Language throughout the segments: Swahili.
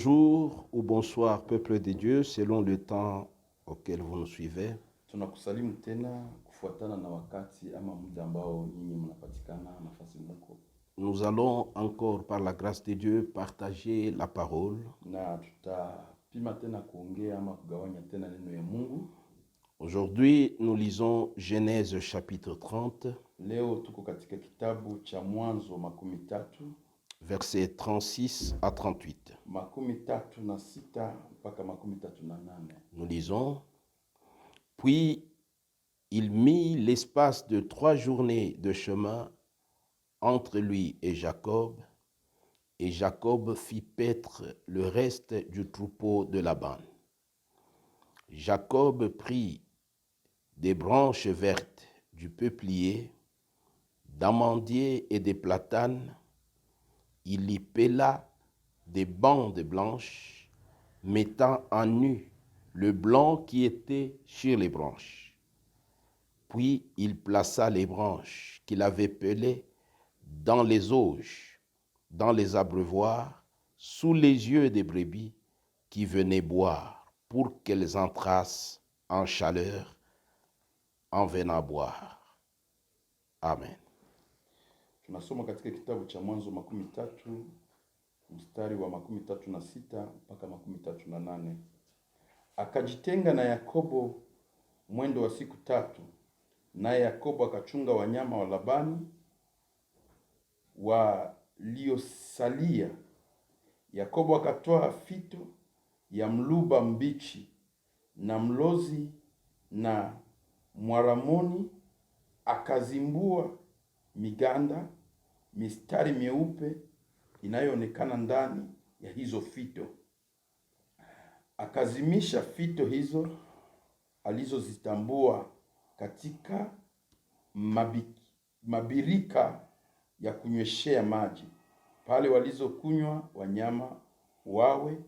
Bonjour ou bonsoir, peuple de Dieu, selon le temps auquel vous nous suivez. Tunakusalimu tena kufuatana na wakati ama muda ambao nyinyi mnapatikana nafasi mko. Nous allons encore, par la grâce de Dieu, partager la parole. Na tutapima tena kuongea ama kugawanya tena neno ya Mungu. Aujourd'hui, nous lisons Genèse chapitre 30, Leo tuko katika kitabu cha Mwanzo 13, versets 36 à 38. 36 mpaka 38. Nous lisons: Puis il mit l'espace de 3 journées de chemin entre lui et Jacob fit paître le reste du troupeau de Laban. Jacob prit des branches vertes du peuplier, d'amandier et des platanes. Il y pela des bandes blanches, mettant en nu le blanc qui était sur les branches. Puis il plaça les branches qu'il avait pelées dans les auges, dans les abreuvoirs, sous les yeux des brebis qui venaient boire, pour qu'elles entrassent en chaleur en venant boire. Amen. Tunasoma katika kitabu cha Mwanzo 13 mstari wa 36 mpaka 38. Akajitenga na Yakobo mwendo wa siku 3, naye Yakobo akachunga wanyama wa Labani waliosalia. Yakobo akatoa fito ya mluba mbichi na mlozi na mwaramoni, akazimbua miganda mistari mieupe inayoonekana ndani ya hizo fito. Akazimisha fito hizo alizozitambua katika mabirika ya kunyweshea maji, pale walizokunywa wanyama wawe,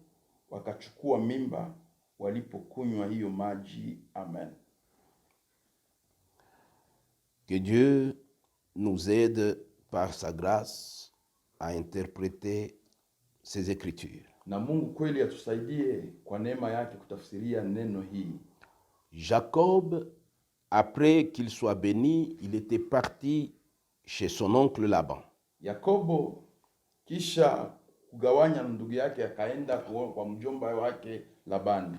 wakachukua mimba walipokunywa hiyo maji. Amen. Que Dieu nous aide par sa grâce à interpréter ces Écritures. Na Mungu kweli atusaidie kwa neema yake kutafsiria neno hii. Jacob, après qu'il soit béni, il était parti chez son oncle Laban. Yakobo kisha kugawanya ndugu yake akaenda kwa mjomba wake Labani.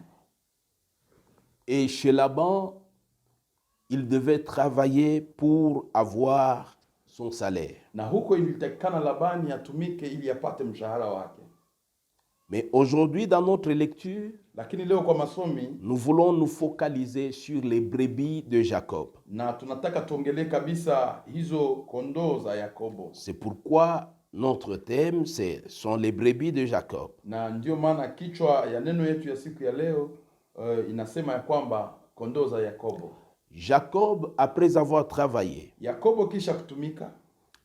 Et chez Laban, il devait travailler pour avoir son salaire. Na huko ilitakikana Labani atumike ili apate mshahara wake. Mais aujourd'hui, dans notre lecture, lakini leo kwa masomi, nous voulons nous focaliser sur les brebis de Jacob. Na tunataka tuongelee kabisa hizo kondoo za Yakobo. C'est pourquoi notre thème sont les brebis de Jacob. Na ndio maana kichwa ya neno yetu ya siku ya leo inasema ya kwamba kondoo za Yakobo. Jacob, après avoir travaillé, Yakobo kisha kutumika,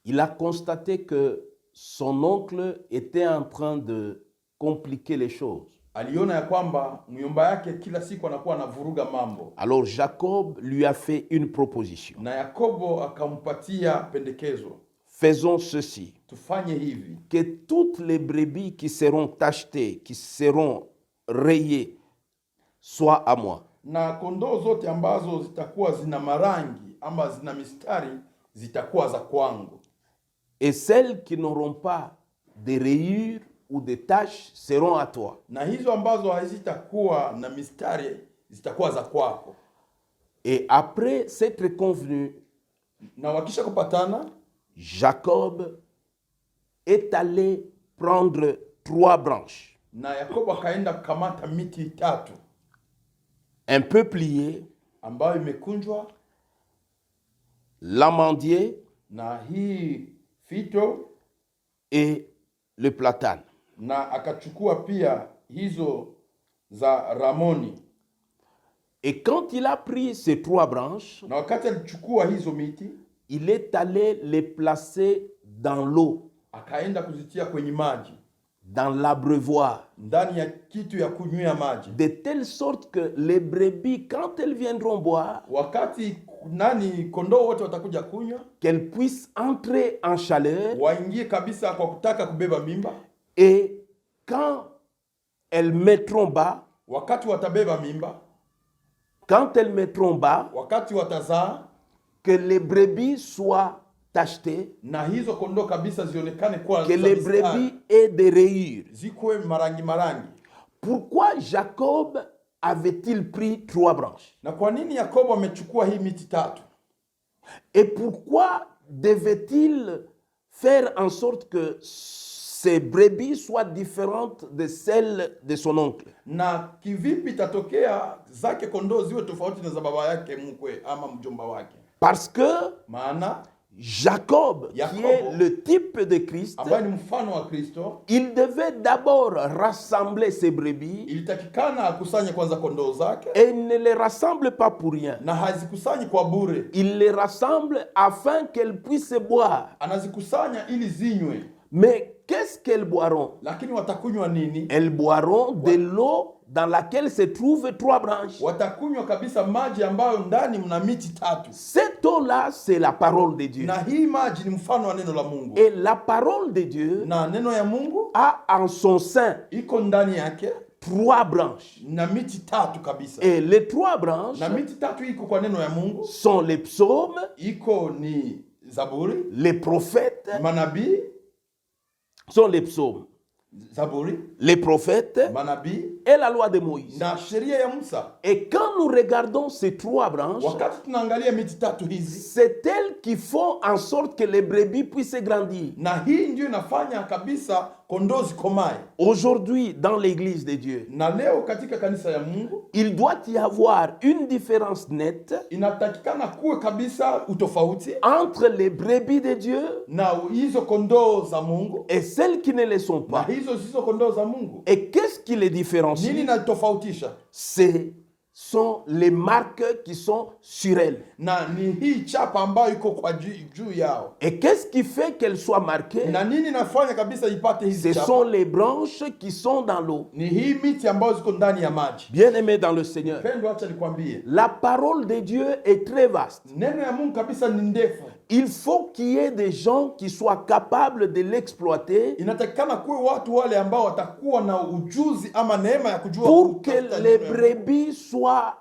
il a constaté que son oncle était en train de compliquer les choses. Aliona ya kwamba myomba yake kila siku anakuwa anavuruga mambo. Alors Jacob lui a fait une proposition. Na Yakobo akampatia pendekezo. Faisons ceci. Tufanye hivi. Que toutes les brebis qui seront tachetées, qui seront rayées, soient à moi. Na kondoo zote ambazo zitakuwa zina marangi ama zina mistari zitakuwa za kwangu. Et celles qui n'auront pas de rayures ou des taches seront à toi. Na hizo ambazo hazitakuwa na mistari zitakuwa za kwako. Et après s'être convenu, na wakisha kupatana, Jacob est allé prendre 3 branches. Na Yakobo akaenda kukamata miti 3. Un peuplier, ambayo imekunjwa, l'amandier, na hii fito, et le platane. Na akachukua pia hizo za ramoni. Et quand il a pris ces 3 branches, na wakati alichukua hizo miti, il est allé les placer dans l'eau, akaenda kuzitia kwenye maji, dans l'abreuvoir, ndani ya kitu ya kunywea maji, de telle sorte que les brebis, quand elles viendront boire, wakati kondoo wote watakuja kunywa, qu'elles puissent entrer en chaleur, waingie kabisa kwa kutaka kubeba mimba. Et quand elles mettront bas, wakati watabeba mimba, quand elles mettront bas, wakati watazaa, que les brebis soient tachetées, na hizo kondoo kabisa zionekane kwa que les brebis aient des rayures. zikuwe marangi marangi. Pourquoi Jacob avait-il pris 3 branches? Na kwa nini Yakobo amechukua hii miti tatu? Et pourquoi devait-il faire en sorte que ces brebis soient différentes de celles de son oncle? Na kivipi tatokea zake kondoo ziwe tofauti na za baba yake mkwe ama mjomba wake? Parce que Maana Jacob, qui est le type de Christ, ambaye ni mfano wa Kristo, il devait d'abord rassembler ses brebis, ilitakikana akusanye kwanza kondoo zake, et il ne les rassemble pas pour rien. na hazikusanyi kwa bure. Il les rassemble afin qu'elles puissent boire. Anazikusanya ili zinywe. Mais qu'est-ce qu'elles boiront? Lakini watakunywa nini? Elles boiront de l'eau dans laquelle se trouvent 3 branches. Watakunywa kabisa maji ambayo ndani mna miti tatu. Cette eau-là, c'est la parole de Dieu. Na hii maji ni mfano wa neno la Mungu. Et la parole de Dieu Na neno ya Mungu a en son sein iko ndani yake 3 branches. na miti tatu kabisa. Et les 3 branches Na miti tatu iko kwa neno ya Mungu. sont les psaumes, Iko ni Zaburi, les prophètes, manabii, sont les psaumes, Zaburi, les prophètes manabii et la loi de Moïse. na sheria ya Musa. Et quand nous regardons ces 3 branches, Wakati tunaangalia miti tatu hizi, c'est elles qui font en sorte que les brebis puissent grandir. na hii ndio inafanya kabisa kondoo zikomae. Aujourd'hui, dans l'église de Dieu, Na leo katika kanisa ya Mungu il doit y avoir une différence nette inatakikana kuwe kabisa utofauti entre les brebis de Dieu na hizo kondoo za Mungu et celles qui ne le sont na pas. hizo zisizo kondoo za Mungu. Et qu'est-ce qui les Nini différencie? inatofautisha? Ce sont les marques qui sont sur elles. Na ni hii chapa ambayo iko kwa juu yao. Et qu'est-ce qui fait qu'elles soient marquées? Na nini inafanya kabisa ipate hizi Ce chapa? sont les branches qui sont dans l'eau. Ni hii miti ambayo ziko ndani ya maji. Bien-aimés dans le Seigneur, Pendo, acha nikwambie, la parole de Dieu est très vaste. neno ya Mungu kabisa ni ndefu. Il faut qu'il y ait des gens qui soient capables de l'exploiter Inatakikana kuwe watu wale ambao watakuwa na ujuzi ama neema ya kujua pour que kutafuta les neno ya Mungu. brebis soient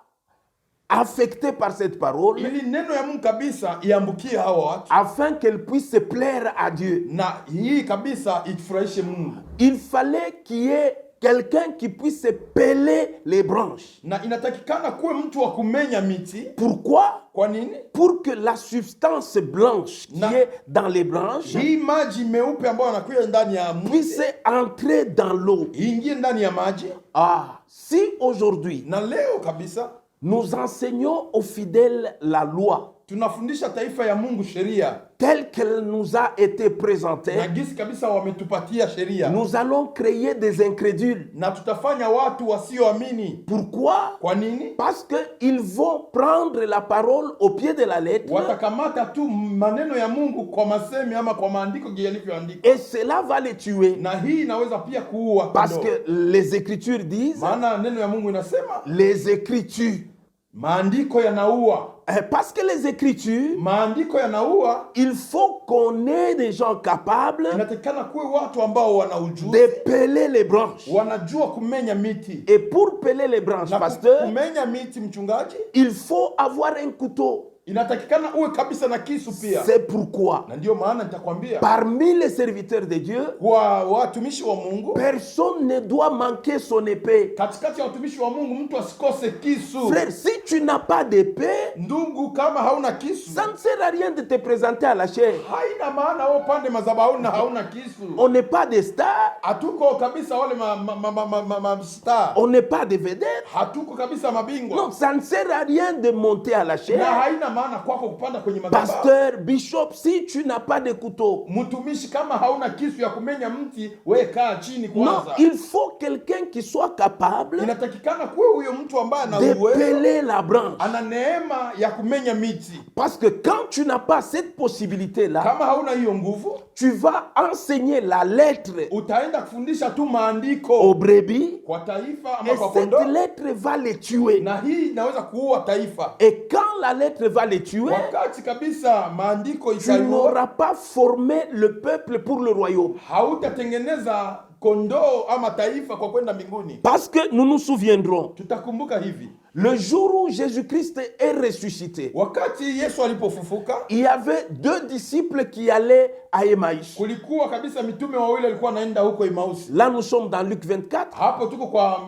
affectées par cette parole, Ili neno ya Mungu kabisa iambukie hawa watu, afin qu'elles puissent plaire à Dieu. na hii kabisa ifurahishe Mungu. Il fallait qu'il y ait quelqu'un qui puisse peler les branches. Na inatakikana kuwe mtu wa kumenya miti. Pourquoi? Kwa nini? Pour que la substance blanche qui Na- est dans les branches Hii maji meupe ambayo yanakuja ndani ya mti puisse entrer dans l'eau. iingie ndani ya maji. Ah, si aujourd'hui Na leo kabisa nous enseignons aux fidèles la loi tunafundisha taifa ya Mungu sheria, telle qu'elle nous a été présentée, na gisi kabisa wametupatia sheria, nous allons créer des incrédules. na tutafanya watu wasioamini. Pourquoi? Kwa nini? Parce qu'ils vont prendre la parole au pied de la lettre Watakamata tu maneno ya Mungu kwa masemi ama kwa maandiko yalivyoandikwa, et cela va les tuer. na hii inaweza pia kuua Parce kondoo. que les Écritures disent, Maana neno ya Mungu inasema les Écritures, maandiko yanaua, parce que les Écritures, maandiko yanaua. il faut qu'on ait des gens capables Inatakikana kuwe watu ambao wana ujuzi, de peler les branches. wanajua kumenya miti. Et pour peler les branches, Na pasteur, kumenya miti, mchungaji, il faut avoir un couteau. inatakikana uwe kabisa na kisu pia. C'est pourquoi, Na ndio maana nitakwambia, parmi les serviteurs de Dieu, kwa watumishi wa Mungu, personne ne doit manquer son épée. katikati ya watumishi wa Mungu mtu asikose kisu. Frère, si tu n'as pas d'épée, Ndugu, kama hauna kisu, ça ne sert à rien de te présenter à la chair. haina maana wewe pande madhabahuni na hauna kisu. On n'est pas des stars, Hatuko kabisa wale star, on n'est pas des vedettes. hatuko kabisa mabingwa. Non, ça ne sert à rien de monter à la Na chair. haina maana kwako kupanda kwenye madhabahu. Pasteur, bishop, si tu n'as pas de couteau, Mtumishi, kama hauna kisu ya kumenya mti, we kaa chini non, kwanza. il faut quelqu'un qui soit capable Inatakikana kuwe huyo mtu ambaye ana de uwezo, peler la branche. ana neema ya kumenya miti. Parce que quand tu n'as pas cette possibilité-là, Kama hauna hiyo nguvu, tu vas enseigner la lettre utaenda kufundisha tu aux maandiko brebis kwa taifa ama et kwa cette kondoo, lettre va les tuer. na hii inaweza kuua taifa. Et quand la lettre va les tuer, Wakati kabisa maandiko tu itaiua, n'auras pas formé le peuple pour le royaume. hautatengeneza kondoo ama taifa kwa kwenda mbinguni. Parce que nous nous souviendrons, Tutakumbuka hivi, le jour où Jésus-Christ est ressuscité, wakati Yesu alipofufuka, il y avait 2 disciples qui allaient à Emmaüs. kulikuwa kabisa mitume wawili walikuwa wanaenda huko Emausi. Là, nous sommes dans Luc 24. Hapo tuko kwa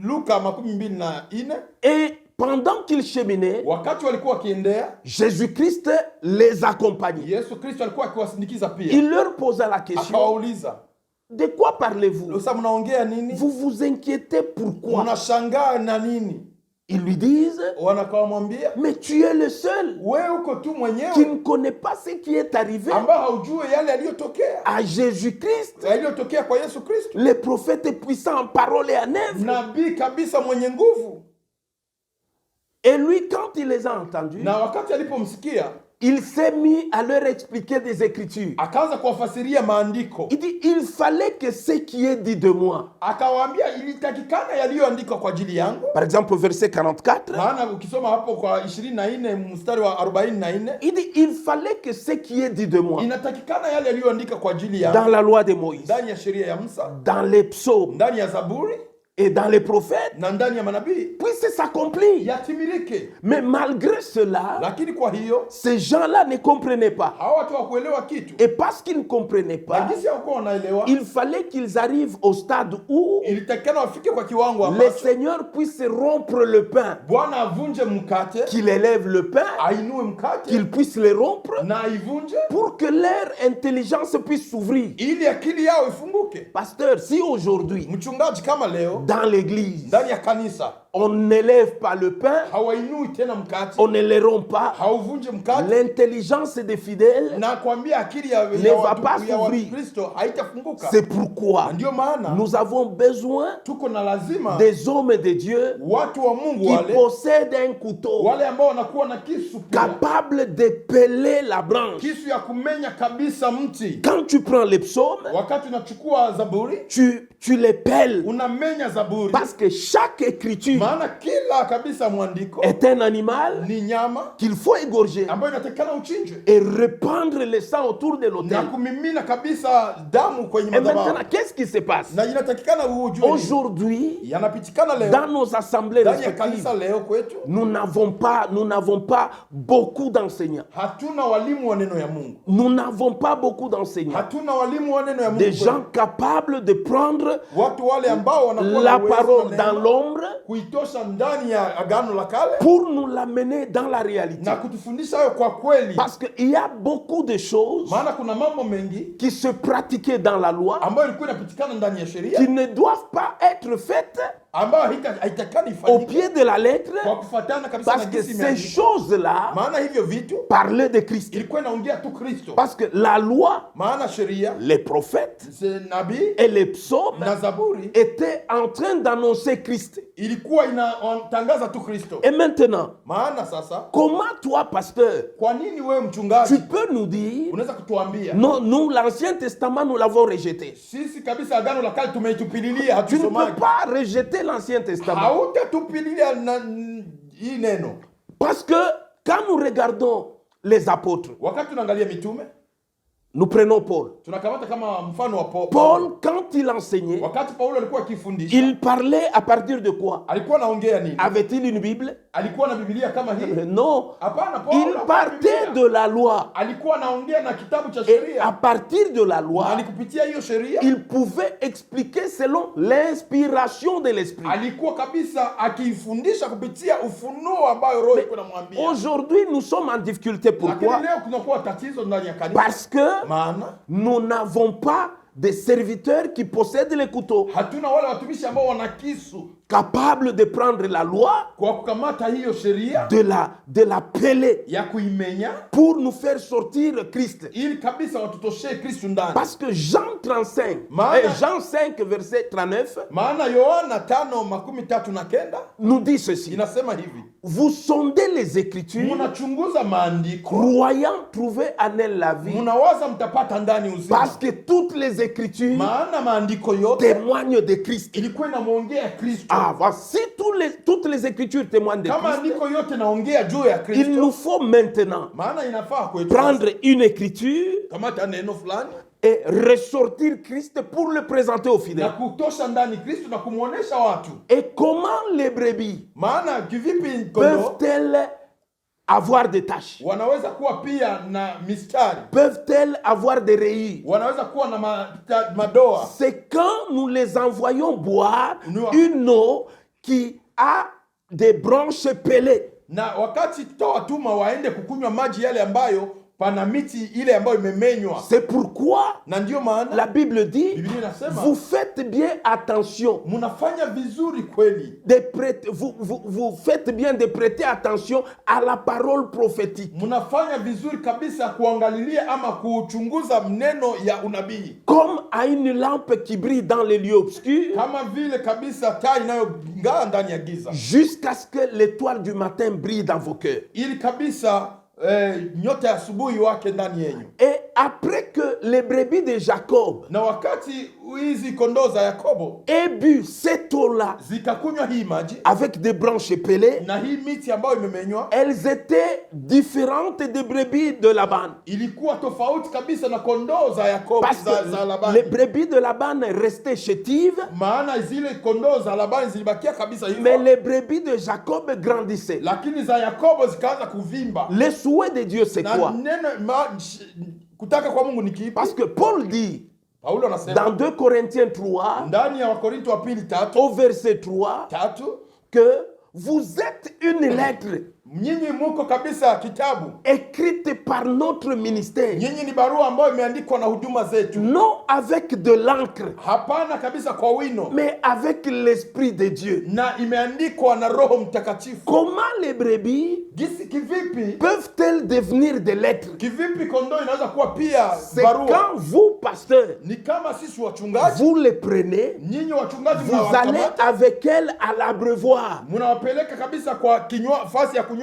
Luka 24. Et pendant qu'ils cheminaient, Wakati walikuwa wakiendea, Jésus-Christ les accompagnait. Yesu Kristo alikuwa akiwasindikiza pia. Il leur posa la question, Akawauliza, de quoi parlez-vous? sasa mnaongea nini? Vous vous inquiétez pourquoi? Mnashangaa na nini? Ils lui disent, Wanakawamwambia, mais tu es le seul wewe uko tu qui mwenyewe ne connaît pas ce qui est arrivé ambao haujue yale yaliyotokea, à Jésus-Christ, yaliyotokea kwa Yesu Kristo, le prophète puissant en parole et en œuvre. nabii kabisa mwenye nguvu. Et lui, quand il les a entendus, Na wakati alipomsikia, il s'est mis à leur expliquer des Écritures. akaanza kuwafasiria maandiko. Il dit, il fallait que ce qui est dit de moi. Akawaambia ilitakikana yaliyoandikwa kwa ajili yangu. Par exemple, verset 44, Maana ukisoma hapo kwa 24 mstari wa 44, il dit, il fallait que ce qui est dit de moi, inatakikana yale yaliyoandika kwa ajili dans yangu la loi de Moïse, ndani ya sheria ya Musa, dans les psaumes ndani ya Zaburi et dans les prophètes, na ndani ya manabii puisse s'accomplir. yatimilike. Mais malgré cela, Lakini kwa hiyo ces gens-là ne comprenaient pas. hawa watu hawakuelewa kitu. Et parce qu'ils ne comprenaient Na pas, jinsi hawakuwa wanaelewa, il fallait qu'ils arrivent au stade où ilitakikana wafike kwa kiwango le ambacho Seigneur puisse rompre le pain, Bwana avunje mkate, qu'il élève le pain, ainue mkate qu'il puisse le rompre, na aivunje pour que leur intelligence puisse s'ouvrir. ili akili yao ifunguke. Pasteur, si aujourd'hui, Mchungaji kama leo dans l'église, ndani ya kanisa on n'élève pas le pain, hawainui tena mkate, on ne le rompt pas, hauvunje mkate, l'intelligence des fidèles, na kuambia akili ya va pas s'ouvrir. Kristo haitafunguka. c'est pourquoi Na ndio maana nous avons besoin tuko na lazima des hommes de Dieu watu wa Mungu qui wale possèdent un couteau wale ambao wanakuwa na kisu pia, capable de peler la branche. kisu ya kumenya kabisa mti. Quand tu prends les psaumes, Wakati unachukua Zaburi, tu les pelles, unamenya Zaburi, parce que chaque écriture maana kila kabisa mwandiko est un animal ni nyama qu'il faut égorger ambayo inatakikana uchinjwe et répandre le sang autour de na l'autel. kumimina kabisa damu kwenye Et maintenant, madhabahu, qu'est-ce qui se passe? na inatakikana ujue nini? Aujourd'hui, Yanapitikana leo dans nos assemblées ndani ya respectives, kanisa leo kwetu, nous n'avons pas beaucoup d'enseignants. hatuna walimu wa neno ya Mungu, Nous n'avons pas beaucoup d'enseignants. hatuna walimu wa neno ya Mungu Des kwetu. gens capables de prendre Watu wale ambao wanakuwa la na uwezo parole na dans neema, l'ombre kuitosha ndani ya agano la kale pour nous l'amener dans la réalité. na kutufundisha hayo kwa kweli, Parce qu'il y a beaucoup de choses maana kuna mambo mengi qui se pratiquaient dans la loi ambayo ilikuwa inapitikana ndani ya sheria qui ne doivent pas être faites ambayo haitakani au ifanyike pied de la lettre, kwa kufuatana kabisa parce na que jinsi ces imeandikwa. choses-là Maana hivyo vitu parlaient de Christ. ilikuwa inaongea tu Kristo, Parce que la loi, maana sheria, les prophètes nabii et les psaumes na Zaburi étaient en train d'annoncer Christ. ilikuwa inatangaza tu Kristo. Et maintenant, Maana sasa, comment toi, pasteur, kwa nini wewe tu mchungaji peux nous dire, unaweza kutuambia non, nous, l'Ancien Testament, nous l'avons rejeté. sisi kabisa agano la kale tumeitupililia, Tu ne peux hatusomaki? pas rejeter l'Ancien Testament. Hautatupilia hii neno. Parce que quand nous regardons les apôtres, Wakati tunaangalia mitume, nous prenons Paul. tunakamata kama mfano wa Paul, quand il enseignait, Wakati Paulo alikuwa akifundisha, il parlait à partir de quoi? alikuwa anaongea nini? Avait-il une Bible? Alikuwa na Biblia kama hii? Non. Hapana, Paulo Il hakuwa na partait Biblia. de la loi. Alikuwa anaongea na kitabu cha Et à sheria. partir de la Na loi, alikupitia hiyo sheria, il pouvait expliquer selon l'inspiration de l'Esprit. alikuwa kabisa akifundisha kupitia ufunuo ambayo Roho iko namwambia. Aujourd'hui, nous sommes en difficulté. Pourquoi? Lakini leo kunakuwa tatizo ndani ya kanisa. Parce que Maana nous n'avons pas de serviteurs qui possèdent les couteaux, hatuna wale watumishi ambao wana kisu capables de prendre la loi, kwa kukamata hiyo sheria de la peler ya kuimenya pour nous faire sortir Christ. ili kabisa watutoshee Kristo ndani. Parce que Jean 35, Jean 5, verset 39, Maana Yohana 5:39 nous dit ceci. inasema hivi, Vous sondez les Écritures, mnachunguza maandiko croyant trouver en elles la vie, mnawaza mtapata ndani uzima, parce que toutes les Écritures maana maandiko yote témoignent de Christ. ilikuwa inamwongea Kristo. Ah, voici toutes les Écritures témoignent de Kama Christ. andiko yote naongea juu ya Il nous Kristo, faut maintenant maana inafaa kwetu prendre une Écriture kamata neno fulani et ressortir Christ pour le présenter aux na fidèles. kutosha ndani Kristo na kumuonesha watu. Et comment les brebis Maana kivipi kondoo peuvent-elles avoir des taches? wanaweza kuwa pia na mistari, Peuvent-elles avoir des rayures? wanaweza kuwa na madoa. C'est quand nous les envoyons boire Nous- une eau qui a des branches pelées. Na wakati tutawatuma waende kukunywa maji yale ambayo pana miti ile ambayo imemenywa. C'est pourquoi Na ndio maana la Bible dit, Biblia inasema vous faites bien attention. munafanya vizuri kweli, Vous faites bien de prêter attention à la parole prophétique. munafanya vizuri kabisa kuangalilia ama kuchunguza mneno ya unabii, Comme à une lampe qui brille dans les lieux obscurs, kama vile kabisa taa inayong'aa ndani ya giza, jusqu'à ce que l'étoile du matin brille dans vos cœurs. ili kabisa nyota ya asubuhi wake ndani yenyu. Et après que les brebis de Jacob Na wakati hizi kondoo za Yakobo aient bu cette eau-là zikakunywa hii maji avec des branches pelées, na hii miti ambayo imemenywa, elles étaient différentes des brebis de Laban. ilikuwa tofauti kabisa na kondoo za Yakobo Parce za que Labani. les brebis de Laban restaient chétives, Maana zile kondoo za Labani zilibakia kabisa mais hivyo, les brebis de Jacob grandissaient. lakini za Yakobo zikaanza kuvimba. Le souhait de Dieu, c'est Na quoi? neno kutaka kwa Mungu ni kipi? Parce que Paul dit Paulo anasema dans 2 Corinthiens 3, ndani ya Wakorinto wa pili au verset 3, que vous êtes une lettre nyinyi muko kabisa kitabu, écrite par notre ministère, nyinyi ni barua ambayo imeandikwa na huduma zetu, non avec de l'encre, hapana kabisa kwa wino, mais avec l'Esprit de Dieu. na imeandikwa na Roho Mtakatifu. Comment les brebis Gisi kivipi peuvent-elles devenir des lettres? kivipi kondoo inaweza kuwa pia C'est barua? quand vous, pasteurs, Ni kama sisi wachungaji, vous les prenez, nyinyi wachungaji vous allez mnawakamata, avec elles à l'abreuvoir. mnawapeleka kabisa kwa fasi ya kunywea,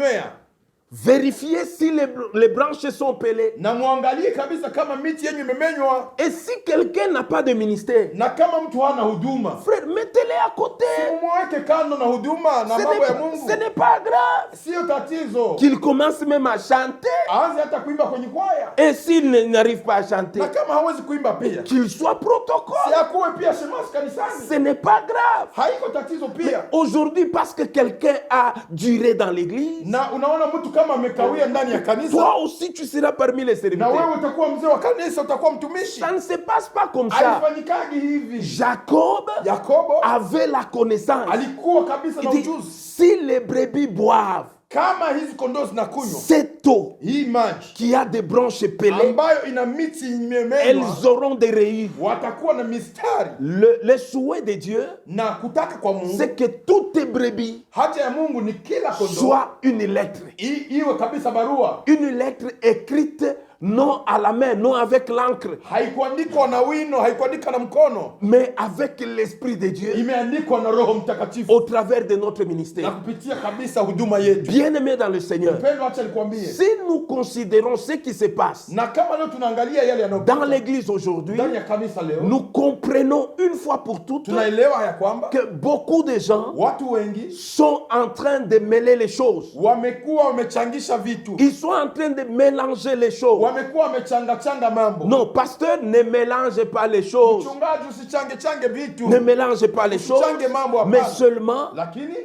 Vérifiez si les branches sont pelées. na muangalie kabisa kama miti yenyu imemenywa, Et si quelqu'un n'a pas de ministère, na kama mtu hana huduma, frère, mettez-les à côté. mweke kando na huduma na mambo ya Mungu. Ce n'est pas grave. Sio tatizo, Qu'il commence même à chanter. aanze hata kuimba kwenye kwaya, Et s'il n'arrive pas à chanter, na kama hawezi kuimba pia qu'il soit si protocole. akuwe pia shemasi kanisani, Ce n'est pas grave. haiko tatizo pia. Aujourd'hui, parce que quelqu'un a duré dans l'église, Na unaona mtu kama amekawia ndani ya kanisa, toi aussi tu seras parmi les na serviteurs. wewe utakuwa mzee wa kanisa, utakuwa mtumishi. Ça ne se passe pas comme ça. Haifanyikagi hivi. Jacob Yakobo avait la connaissance. alikuwa kabisa na Il dit, ujuzi, si les brebis boivent kama hizi kondoo zinakunywa cette eau hii maji qui a des branches pelées, ambayo ina miti imemenywa, elles auront des rayures. watakuwa na mistari. Le souhait de Dieu, Na kutaka kwa Mungu, c'est que toutes tes brebis haja ya Mungu ni kila kondoo soient une lettre. iwe kabisa barua, Une lettre écrite non à la main, non avec l'encre, haikuandikwa na wino, haikuandikwa na mkono, mais avec l'Esprit de Dieu imeandikwa na Roho Mtakatifu au travers de notre na ministère. kupitia kabisa huduma yetu. Bien-aimés dans le Seigneur, Mpendo, acha nikwambie, si nous considérons ce qui se passe na kama leo tunaangalia yale dans yanayopita l'église aujourd'hui, ndani ya kanisa leo, nous comprenons une fois pour toutes tunaelewa ya kwamba que beaucoup de gens watu wengi sont en train de mêler les choses. wamekuwa wamechangisha vitu, Ils sont en train de mélanger les choses. wamekuwa wamechangachanga mambo. Non, pasteur, ne mélange pas les choses. Mchungaji, usichange vitu, Ne mélange pas les choses, usichange mambo, mais hapana. seulement Lakini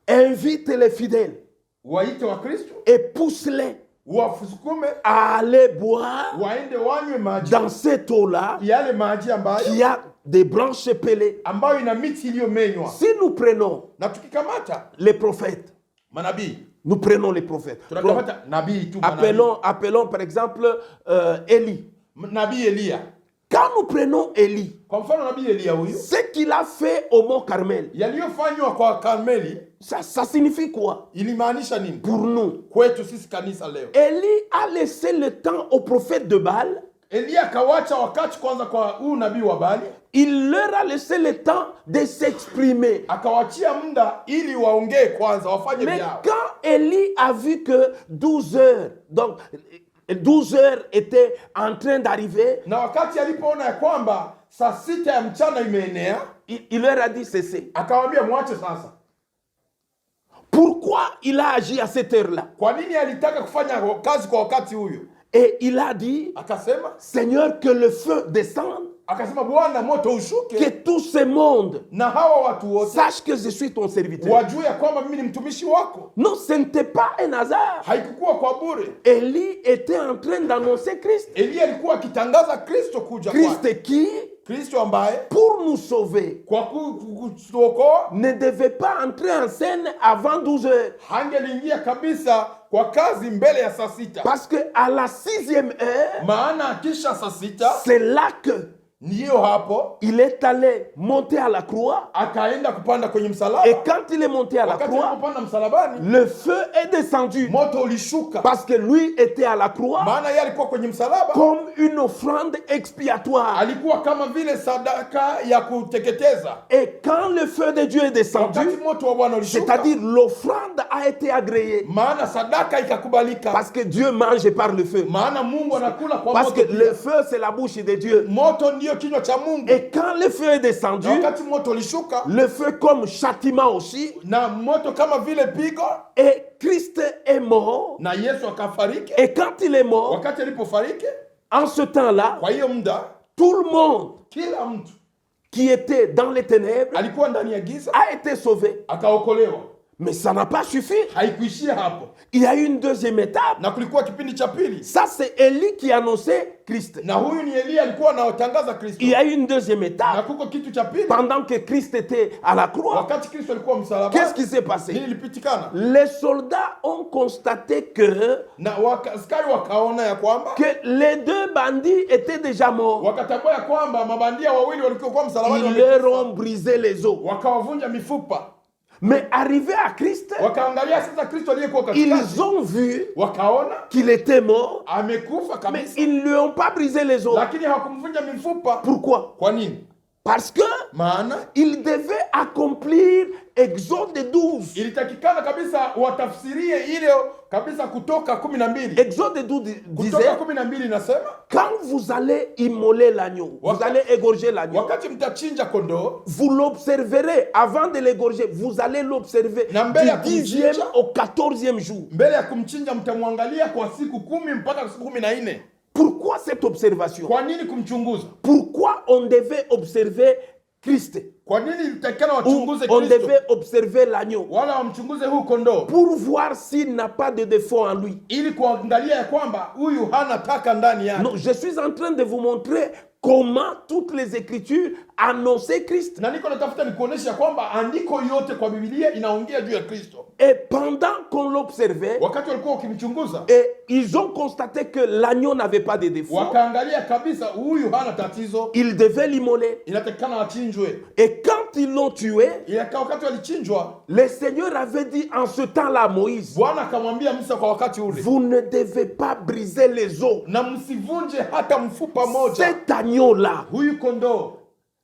invite les fidèles waite wa Kristo, et pousse-les wasukume à aller boire waende wanywe maji, dans cette eau-là yale maji ambayo qui a des branches pelées. ambayo ina miti iliyomenywa. Si nous prenons Na tukikamata les prophètes, manabii, nous prenons les prophètes. tunakamata nabii tu, manabii. Appelons par exemple Élie. Nabii Elia. Quand nous prenons Élie, Kwa mfano nabii Elia huyu, ce qu'il a fait au mont Carmel, yaliyofanywa kwa Karmeli ça signifie quoi ilimaanisha nini pour nous? kwetu sisi kanisa leo? Élie a laissé le temps aux prophètes de Baal. Elia akawacha wakati kwanza kwa huu nabii wa Bali, Il leur a laissé le temps de s'exprimer. akawachia muda ili waongee kwanza, wafanye Mais vyao. quand Élie a vu que 12 heures, donc 12 heures étaient en train d'arriver, Na wakati alipoona ya kwamba saa 6 ya mchana imeenea, il leur a dit cessez. akawaambia mwache sasa. Pourquoi il a agi à cette heure-là? Kwa nini alitaka kufanya kazi kwa wakati huyo? Et il a dit, akasema, Seigneur, que le feu descende, akasema Bwana moto ushuke, que tout ce monde na hawa watu wote sache que je suis ton serviteur. wajue ya kwamba mimi ni mtumishi wako. Non, ce n'était pas un hasard. Haikukuwa kwa bure. Élie était en train d'annoncer Christ. Elia alikuwa akitangaza Kristo kuja kwake. Christ qui, Kristo ambaye pour nous sauver, kwa kutuokoa ne devait pas entrer en scène avant 12 heures. hangeliingia kabisa kwa kazi mbele ya saa 6. Parce que à la 6e heure, Maana kisha saa 6 c'est là que ndiyo hapo il est allé monter à la croix. akaenda kupanda kwenye msalaba. Et quand il est monté à la Wakati croix, alipopanda msalabani, le feu est descendu. moto ulishuka. Parce que lui était à la croix Maana yeye alikuwa kwenye msalaba, comme une offrande expiatoire. alikuwa kama vile sadaka ya kuteketeza. Et quand le feu de Dieu est descendu, Wakati moto wa Bwana ulishuka, c'est-à-dire l'offrande a été agréée. maana sadaka ikakubalika. Parce que Dieu mange par le feu. Maana Mungu anakula kwa Parce moto. que le feu, c'est la bouche de Dieu. Moto ndio kinywa cha Mungu. Et quand le feu est descendu, Na wakati moto ulishuka, le feu comme châtiment aussi, na moto kama vile pigo, et Christ est mort. na Yesu akafariki. Et quand il est mort, Wakati alipofariki, en ce temps-là, kwa hiyo muda tout le monde kila mtu qui était dans les ténèbres alikuwa ndani ya giza a été sauvé. akaokolewa. Mais ça n'a pas suffi. Haikuishia hapo, Il y a eu une deuxième étape. na kulikuwa kipindi cha pili, Ça, c'est Élie qui annonçait Christ. na huyu ni Elia alikuwa anatangaza Kristo. Il y a eu une deuxième Na étape. kuko kitu cha pili, Pendant que Christ était à la croix, wakati Kristo alikuwa msalaba, qu'est-ce qui s'est nini passé? ilipitikana? Les soldats ont constaté que Na askari wakaona ya kwamba, les deux bandits étaient déjà morts. wakatambua ya kwamba mabandia wawili walikuwa msalabani Ils leur wamekufa. ont brisé les os. Wakawavunja mifupa. Mais arrivé à Christ, Wakaangalia sasa Kristo aliyekuwa katikati, ils ont vu wakaona qu'il était mort, amekufa mais kabisa, ils ne lui ont pas brisé les os. lakini hawakumvunja mifupa. Pourquoi? Kwa nini? Parce que Maana il devait accomplir Exode 12. ilitakikana kabisa watafsirie ile kabisa Kutoka 12. Exode 12 Kutoka disait, 12 inasema, quand vous allez immoler l'agneau, vous allez égorger l'agneau, wakati mtachinja kondoo, vous l'observerez avant de l'égorger, vous allez l'observer Na mbele ya du 10e kumchinja, au 14e jour. mbele ya kumchinja mtamwangalia kwa siku 10 mpaka siku 14. Pourquoi cette observation? Kwa nini kumchunguza? Pourquoi on devait observer Christ? Kwa nini ilitakikana Ou wachunguze on Kristo devait observer l'agneau wala wamchunguze huu kondoo, pour voir s'il n'a pas de défaut en lui? ili kuangalia ya kwamba huyu hana taka ndani yake? Non, je suis en train de vous montrer comment toutes les écritures annonçaient Christ. Na niko natafuta nikuonesha ya kwamba andiko yote kwa Biblia inaongea juu ya Kristo. Et pendant qu'on l'observait, Wakati walikuwa wakimchunguza, et ils ont constaté que l'agneau n'avait pas de défaut, wakaangalia kabisa huyu hana tatizo, ils devaient l'immoler. inatakikana achinjwe. Et quand ils l'ont tué, Ilaka wakati walichinjwa, le Seigneur avait dit en ce temps-là à Moïse, Bwana akamwambia Musa kwa wakati ule, vous ne devez pas briser les os. na msivunje hata mfupa moja. Cet agneau-là, Huyu kondoo,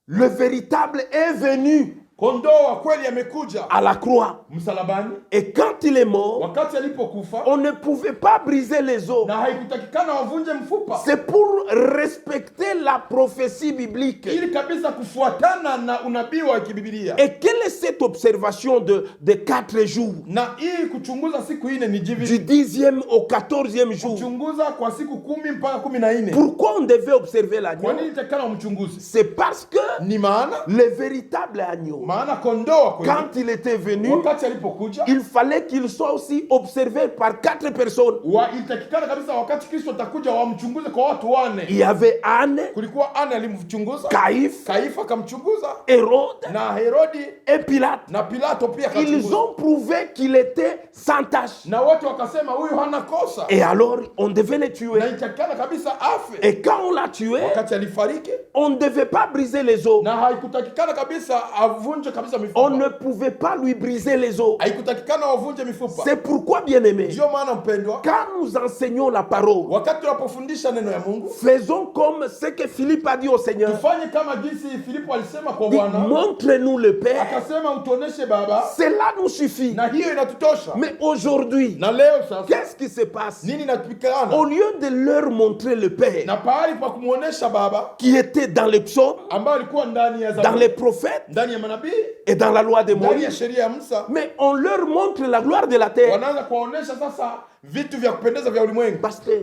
le véritable, est venu kondoo wa kweli amekuja à la croix. msalabani. Et quand il est mort, Wakati alipokufa, on ne pouvait pas briser les os. na haikutakikana wavunje mfupa, C'est pour respecter la prophétie biblique. ili kabisa kufuatana na unabii wa kibibilia. Et quelle est cette observation de 4 jours? Na hii kuchunguza siku ine ni Du jivi, 10e au 14e jour. kuchunguza kwa siku 10 mpaka 14. Pourquoi on devait observer Kwa l'agneau? nini itakikana wamchunguze? C'est parce que Ni maana le véritable agneau, maana kondoo wa kweli quand il était venu, wakati alipokuja, il fallait qu'il soit aussi observé par 4 personnes. itakikana kabisa wakati Kristo atakuja wamchunguze kwa watu 4. Il y avait Anne, Kulikuwa Ana alimchunguza, Caïphe, Kaifa akamchunguza, Hérode na Herodi et Pilate. na Pilato pia Ils akachunguza. ont prouvé qu'il était sans tache. Na wote wakasema huyu hana kosa, Et alors, on devait le na tuer. itakikana kabisa afe. Et quand on l'a tué, Wakati alifariki, on ne devait pas briser les os. na haikutakikana kabisa avunje kabisa On ne mifupa, pouvait pas lui briser les os. haikutakikana wavunje mifupa. C'est pourquoi, bien-aimés, Ndio maana mpendwa, quand nous enseignons la parole, wakati tunapofundisha neno ya Mungu, faisons comme ce que Philippe a dit au Seigneur. tufanye kama jinsi Filipo alisema kwa Dit, Bwana, montre-nous le Père. akasema utuoneshe Baba, Cela nous suffit. na hiyo inatutosha. Mais aujourd'hui, Na leo sasa qu'est-ce qui se passe? nini inatupikana? Au lieu de leur montrer le Père Na pahali pa kumuonesha Baba qui était dans les psaumes, ambayo alikuwa ndani ya dans Zaburi, les prophètes ndani ya manabii, et dans la loi de ndani ya Moïse, sheria ya Musa, mais on leur montre la gloire de la terre. wanaanza kuwaonesha sasa vitu vya kupendeza vya ulimwengu. Pasteur,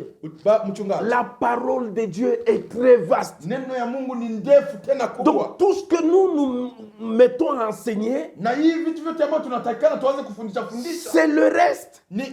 Mchungaji, la parole de Dieu est très vaste. neno ya Mungu ni ndefu tena kubwa. Donc tout ce que nous mettons à enseigner, Na hii vitu vyote ambavyo tunatakikana tuanze kufundisha, c'est le reste. ni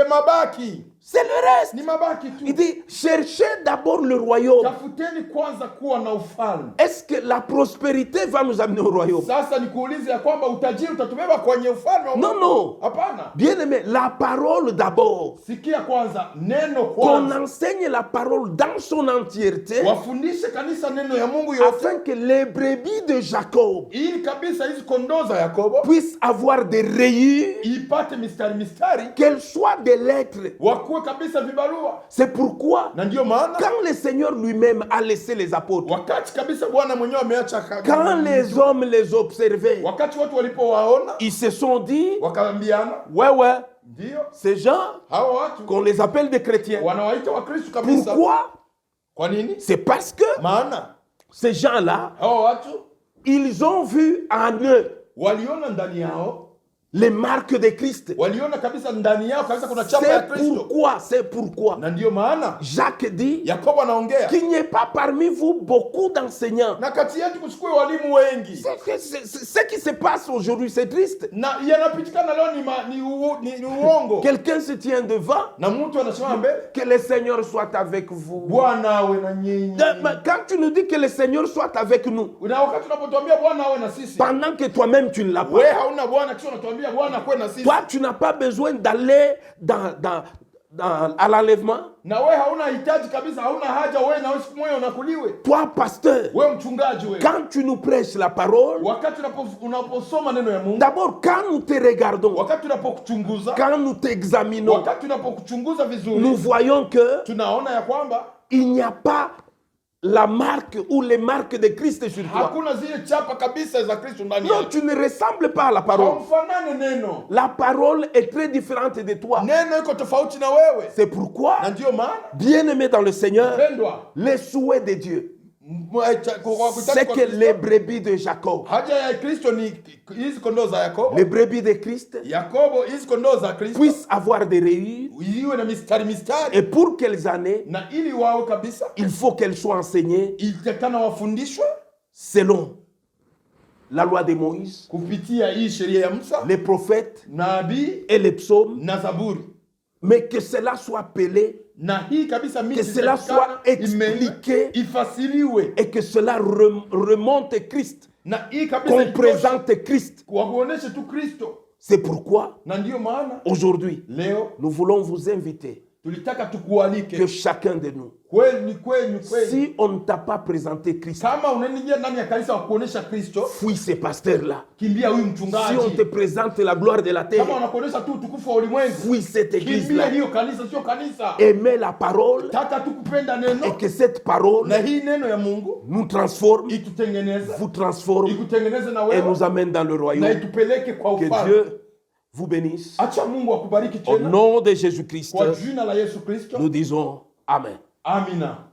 mabaki. C'est le reste. Ni mabaki tu. Il dit, cherchez d'abord le royaume. Tafuteni kwanza kuwa na ufalme. Est-ce que la prospérité va nous amener au royaume? Sasa nikuulize ya kwamba utajiri utatubeba kwenye ufalme wa Non, Mungu? non. Hapana. Bien aimé, la parole d'abord. Sikia kwanza, neno Qu'on kwanza. enseigne la parole dans son entièreté, Wafundishe kanisa neno ya Mungu yote, afin que les brebis de Jacob ili kabisa hizi kondoo za Yakobo puissent avoir des rayures, ipate mistari, qu'elles soient des lettres. wakuwe kabisa vibarua. C'est pourquoi, Na ndio maana quand le Seigneur lui-même a laissé les apôtres, wakati kabisa Bwana mwenyewe ameacha quand les hommes les observaient, wakati watu walipowaona ils se sont dit, wakaambiana, ouais, ndio ces gens hawa watu qu'on les appelle des chrétiens. wanawaita Wakristo kabisa. Pourquoi? Kwa nini? C'est parce que Maana ces gens-là, hawa watu ils ont vu en eux waliona ndani yao, les marques de Christ. waliona kabisa ndani yao kabisa kuna chapa ya Kristo. C'est pourquoi Na ndio maana Jacques dit Yakobo anaongea, qu'il n'y ait pas parmi vous beaucoup d'enseignants. na kati yetu kusikue walimu wengi. Ce qui se passe aujourd'hui, c'est triste. Na yanapitikana leo ni uongo. Quelqu'un se tient devant, Na mtu anasimama mbele, que le Seigneur soit avec vous. Bwana awe na nyinyi. Quand tu nous dis que le Seigneur soit avec nous, Na wakati unapotuambia Bwana awe na sisi, pendant que toi-même tu ne l'as wewe pas, hauna Bwana, kisha unatuambia Bwana kwe na sisi. toi tu n'as pas besoin d'aller à l'enlèvement. Na wewe hauna hitaji kabisa, hauna haja wewe na siku moja unakuliwe. Toi, pasteur, Wewe mchungaji wewe, quand tu nous prêches la parole, wakati unaposoma neno ya Mungu, d'abord quand nous te regardons, wakati unapokuchunguza, quand nous t'examinons, wakati unapokuchunguza vizuri, nous voyons que tunaona ya kwamba il n'y a pas la marque ou les marques de Christ sur toi. hakuna zile chapa kabisa za Kristo ndani Non, yako. tu ne ressembles pas à la parole. Haumfanane neno. La parole est très différente de toi. Neno iko tofauti na wewe. C'est pourquoi, Na ndio maana bien-aimé dans le Seigneur, pendwa, les souhaits de Dieu, c'est que les brebis de Jacob, haja ya Kristo ni hizi kondoo za Yakobo. les brebis de Christ, Yakobo hizi kondoo za Kristo puissent avoir des rayures. iwe na mistari Et pour qu'elles en aient, na ili wawe kabisa, il faut qu'elles soient enseignées itakana wafundishwe selon la loi de Moïse, kupitia hii sheria ya Musa, les prophètes nabii et les psaumes, na Zaburi. mais que cela soit appelé, Na hii kabisa que cela soit expliqué ifasiriwe, et que cela remonte Christ, na hii kabisa qu'on présente Christ. wakuoneshe tu Kristo. C'est pourquoi, Na ndio maana aujourd'hui, leo nous voulons vous inviter tulitaka que tukualike chacun de nous, kweli, si on ne t'a pas présenté Christ, kama unaingia ndani ya kanisa wa kuonesha Kristo, fuis ces pasteurs-là. kimbia huyu Si mchungaji. on te présente la gloire de la Kama terre, wanakuonesha tu utukufu wa ulimwengu, fuis cette kimbia église-là. hiyo kanisa, sio kanisa. Aimez la parole Taka tu kupenda et neno, que cette parole na hii neno ya Mungu nous transforme, itutengeneze, vous transforme ikutengeneze na et wewe, nous amène dans le na royaume. itupeleke kwa Que ufalme. Dieu vous bénisse. Acha Mungu akubariki Au tena nom de Jésus-Christ, kwa jina la Yesu Kristo. nous disons Amen. Amina.